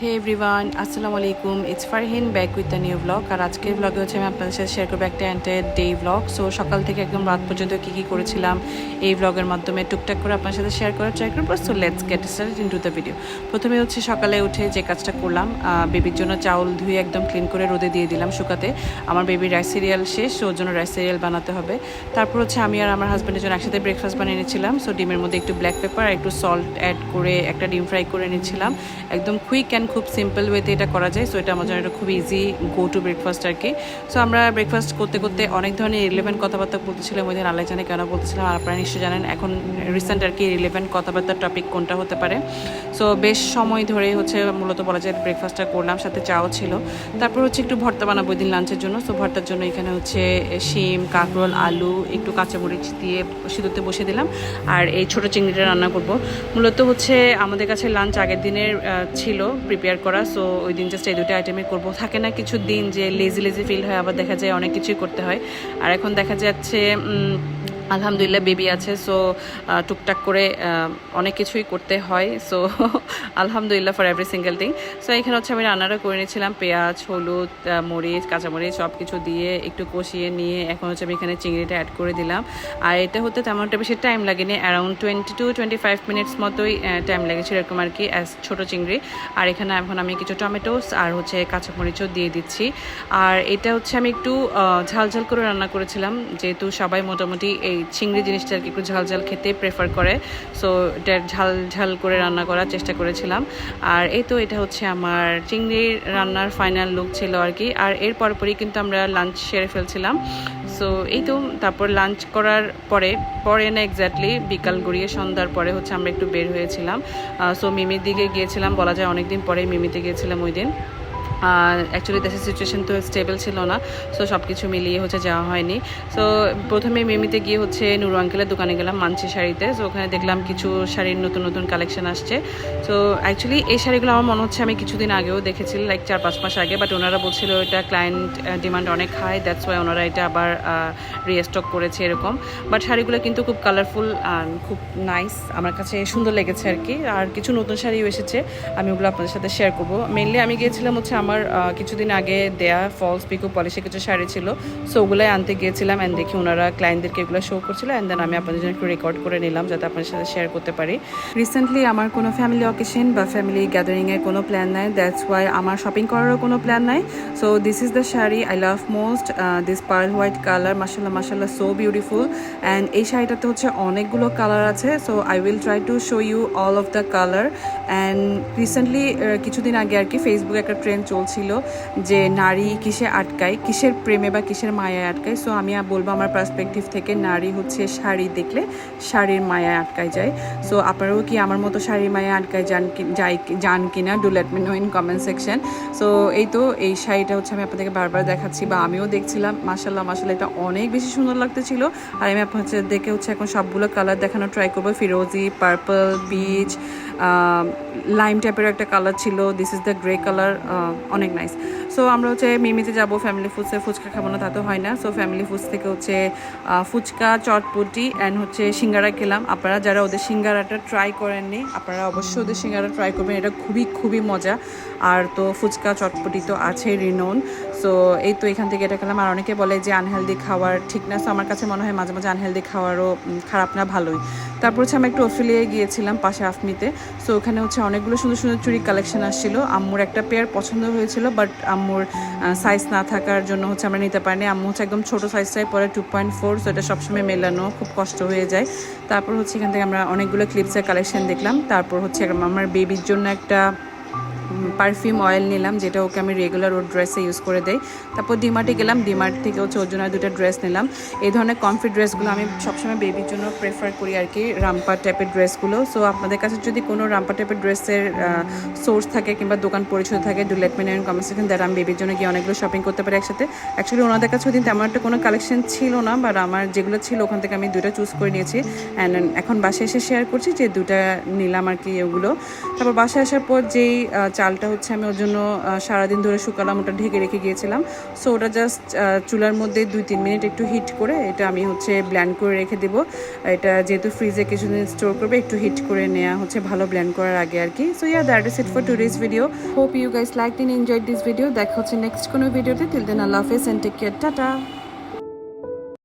হে everyone, আসসালামু আলাইকুম। It's Farhin back with the new blog. আর আজকের ব্লগে হচ্ছে আমি আপনাদের সাথে শেয়ার করবো একটা এন্টায়ার ডে ব্লগ। সো সকাল থেকে একদম রাত পর্যন্ত কী কী করেছিলাম এই ব্লগের মাধ্যমে টুকটাক করে আপনার সাথে শেয়ার করার ট্রাই করবো। So let's get started into the video. প্রথমে হচ্ছে সকালে উঠে যে কাজটা করলাম, বেবির জন্য চাউল ধুয়ে একদম ক্লিন করে রোদে দিয়ে দিলাম শুকাতে। আমার বেবির রাইস সিরিয়াল শেষ, সো ওর জন্য রাইস সিরিয়াল বানাতে হবে। তারপর হচ্ছে আমি আর আমার হাজব্যান্ডের জন্য একসাথে ব্রেকফাস্ট বানিয়ে নিচ্ছিলাম। সো ডিমের মধ্যে একটু ব্ল্যাক পেপার আর একটু সল্ট অ্যাড করে একটা ডিম ফ্রাই করে নিচ্ছিলাম। একদম কুইক অ্যান্ড খুব সিম্পল ওয়েতে এটা করা যায়। সো এটা আমার জন্য এটা খুব ইজি গো টু ব্রেকফাস্ট আর কি। সো আমরা ব্রেকফাস্ট করতে করতে অনেক ধরনের রিলেভেন্ট কথাবার্তা বলতেছিলাম। ওই দিন আল্লাহ জানে কেন বলতেছিলাম, আর আপনারা নিশ্চয়ই জানেন এখন রিসেন্ট আর কি রিলেভেন্ট কথাবার্তার টপিক কোনটা হতে পারে। সো বেশ সময় ধরে হচ্ছে মূলত বলা যায় ব্রেকফাস্টটা করলাম, সাথে চাও ছিল। তারপর হচ্ছে একটু ভর্তা বানাবো ওই দিন লাঞ্চের জন্য। সো ভর্তার জন্য এখানে হচ্ছে শিম, কাঁকরোল, আলু, একটু কাঁচামরিচ দিয়ে সিদ্ধতে বসিয়ে দিলাম। আর এই ছোটো চিংড়িটা রান্না করব। মূলত হচ্ছে আমাদের কাছে লাঞ্চ আগের দিনের ছিল প্রিপেয়ার করা। সো ওই দিন জাস্ট এই দুটো আইটেমই করবো। থাকে না কিছু দিন যে লেজি লেজি ফিল হয়, আবার দেখা যায় অনেক কিছুই করতে হয়। আর এখন দেখা যাচ্ছে আলহামদুলিল্লাহ বেবি আছে। সো টুকটাক করে অনেক কিছুই করতে হয়। সো আলহামদুলিল্লাহ for every single thing. So এখানে হচ্ছে আমি রান্নাটা করে নিয়েছিলাম, পেঁয়াজ, হলুদ, মরিচ, কাঁচামরিচ সব কিছু দিয়ে একটু কষিয়ে নিয়ে এখন হচ্ছে আমি এখানে চিংড়িটা অ্যাড করে দিলাম। আর এটা হতে তেমনটা বেশি টাইম লাগেনি, অ্যারাউন্ড 20 to 25 মিনিটস মতোই টাইম লেগেছিল এরকম আর কি, অ্যাজ ছোটো চিংড়ি। আর এখানে এখন আমি কিছু টমেটোস আর হচ্ছে কাঁচামরিচও দিয়ে দিচ্ছি। আর এটা হচ্ছে আমি একটু ঝাল ঝাল করে রান্না করেছিলাম, যেহেতু সবাই মোটামুটি এই চিংড়ি জিনিসটা আর কি একটু ঝাল ঝাল খেতে প্রেফার করে। সো এটা ঝাল ঝাল করে রান্না করার চেষ্টা করেছিলাম। আর এই তো এটা হচ্ছে আমার চিংড়ির রান্নার ফাইনাল লুক ছিল আর কি। আর এর পরপরই কিন্তু আমরা লাঞ্চ সেরে ফেলছিলাম। সো এই তো তারপর লাঞ্চ করার পরে না এক্স্যাক্টলি বিকাল গড়িয়ে সন্ধ্যার পরে হচ্ছে আমরা একটু বের হয়েছিলাম। সো মিমির দিকে গিয়েছিলাম, বলা যায় অনেকদিন পরে মিমিতে গিয়েছিলাম ওই দিন। অ্যাকচুয়ালি দেশের সিচুয়েশন তো স্টেবল ছিল না, সো সব কিছু মিলিয়ে হচ্ছে যাওয়া হয়নি। সো প্রথমে মিমিতে গিয়ে হচ্ছে নুরু আঙ্কেলের দোকানে গেলাম মানছি শাড়িতে। সো ওখানে দেখলাম কিছু শাড়ির নতুন নতুন কালেকশন আসছে। সো অ্যাকচুয়ালি এই শাড়িগুলো আমার মনে হচ্ছে আমি কিছুদিন আগেও দেখেছি, লাইক 4-5 মাস আগে, বাট ওনারা বলছিল এটা ক্লায়েন্ট ডিমান্ড অনেক হাই, দ্যাটস ওয়াই ওনারা এটা আবার রিস্টক করেছে এরকম। বাট শাড়িগুলো কিন্তু খুব কালারফুল আর খুব নাইস, আমার কাছে সুন্দর লেগেছে আর কি। আর কিছু নতুন শাড়িও এসেছে, আমি ওগুলো আপনাদের সাথে শেয়ার করবো। মেনলি আমি গিয়েছিলাম হচ্ছে আমার কিছুদিন আগে দেয়া ফলস পিকো পলিশে কিছু শাড়ি ছিল, সো ওগুলোই আনতে গিয়েছিলাম। অ্যান্ড দেখি ওনারা ক্লায়েন্টদেরকে এগুলো শো করছিল, অ্যান্ড দেন আমি আপনাদের জন্য একটু রেকর্ড করে নিলাম যাতে আপনাদের সাথে শেয়ার করতে পারি। রিসেন্টলি আমার কোনো ফ্যামিলি অকেশন বা ফ্যামিলি গ্যাদারিংয়ের কোনো প্ল্যান নাই, দ্যাটস ওয়াই আমার শপিং করারও কোনো প্ল্যান নাই। So this is the sari I love most, this pearl white colour, মাশাল্লাহ মাশাল্লাহ সো বিউটিফুল। অ্যান্ড এই শাড়িটাতে হচ্ছে অনেকগুলো কালার আছে। So I will try to show you all of the colour. And recently কিছুদিন আগে আর কি ফেসবুকে একটা ট্রেন্ড চলছিল যে নারী কিসে আটকায়, কিসের প্রেমে বা কিসের মায়ায় আটকায়। সো আমি বলবো আমার পার্সপেক্টিভ থেকে, নারী হচ্ছে শাড়ি দেখলে শাড়ির মায়ায় আটকায় যায়। সো আপনারাও কি আমার মতো শাড়ির মায়ায় আটকায় যান কিনা, do let me no in comment section. So এই তো এই শাড়িটা হচ্ছে আমি আপনাদেরকে বারবার দেখাচ্ছি বা আমিও দেখছিলাম, মাশাল্লাহ মাশাল্লাহ এটা অনেক বেশি সুন্দর লাগতেছিল। আর আমি আপনাদেরকে হচ্ছে এখন সবগুলো কালার দেখানো ট্রাই করবো। ফিরোজি, পার্পল, পিচ, লাইম টাইপের একটা কালার ছিল, this is the grey colour, অনেক নাইস। সো আমরা হচ্ছে মিমিতে যাবো ফ্যামিলি ফুডসে, ফুচকা খাবো না তা তো হয় না। সো ফ্যামিলি ফুডস থেকে হচ্ছে ফুচকা, চটপটি অ্যান্ড হচ্ছে সিঙ্গারা খেলাম। আপনারা যারা ওদের সিঙ্গারাটা ট্রাই করেননি, আপনারা অবশ্যই ওদের সিঙ্গারা ট্রাই করবেন, এটা খুবই খুবই মজা। আর তো ফুচকা চটপটি তো আছে রিনোন। সো এই তো এখান থেকে এটা খেলাম। আর অনেকে বলে যে আনহেলদি খাওয়ার ঠিক না, সো আমার কাছে মনে হয় মাঝে মাঝে আনহেলদি খাওয়ারও খারাপ না, ভালোই। তারপর হচ্ছে আমি একটু অফিলিয়ে গিয়েছিলাম পাশে আফমিতে। সো ওখানে হচ্ছে অনেকগুলো সুন্দর সুন্দর চুড়ি কালেকশন আসছিল। আম্মুর একটা পেয়ার পছন্দ হয়েছিল, বাট আম্মুর সাইজ না থাকার জন্য হচ্ছে আমরা নিতে পারিনি। আম্মু হচ্ছে একদম ছোটো সাইজটাই পরে 2.4, সো এটা সবসময় মেলানো খুব কষ্ট হয়ে যায়। তারপর হচ্ছে এখান থেকে আমরা অনেকগুলো ক্লিপসের কালেকশন দেখলাম। তারপর হচ্ছে আমার বেবির জন্য একটা পারফিউম অয়েল নিলাম, যেটা ওকে আমি রেগুলার ওর ড্রেসে ইউজ করে দেই। তারপর ডিমার্টে গেলাম, ডিমার্ট থেকে হচ্ছে ওর জন্য 2টা ড্রেস নিলাম। এই ধরনের কমফি ড্রেসগুলো আমি সবসময় বেবির জন্য প্রেফার করি আর কি, রামপার টাইপের ড্রেসগুলো। সো আপনাদের কাছে যদি কোনো রামপার টাইপের ড্রেসের সোর্স থাকে কিংবা দোকান পরিচয় থাকে, do let me no in comment section, that আমি বেবির জন্য গিয়ে অনেকগুলো শপিং করতে পারি একসাথে। অ্যাকচুয়ালি ওনাদের কাছে ওদিন তেমন একটা কোনো কালেকশন ছিল না, বাট আমার যেগুলো ছিল ওখান থেকে আমি 2টা চুজ করে নিয়েছি। অ্যান্ড এখন বাসায় এসে শেয়ার করছি যে 2টা নিলাম আর কি ওগুলো। তারপর বাসায় আসার পর যেই চালটা হচ্ছে আমি ওর জন্য সারাদিন ধরে শুকালাম, ওটা ঢেকে রেখে গিয়েছিলাম। সো ওটা জাস্ট চুলার মধ্যে 2-3 মিনিট একটু হিট করে এটা আমি হচ্ছে ব্লেন্ড করে রেখে দেবো। এটা যেহেতু ফ্রিজে কিছুদিন স্টোর করবে, একটু হিট করে নেওয়া হচ্ছে ভালো ব্লেন্ড করার আগে আর কি। So that is it for today's video. Hope you guys liked and enjoyed this video. দেখা হচ্ছে নেক্সট কোনো ভিডিওতে। টিল দেন আল্লাহ হাফেজ এন্ড টেক কেয়ার, টাটা।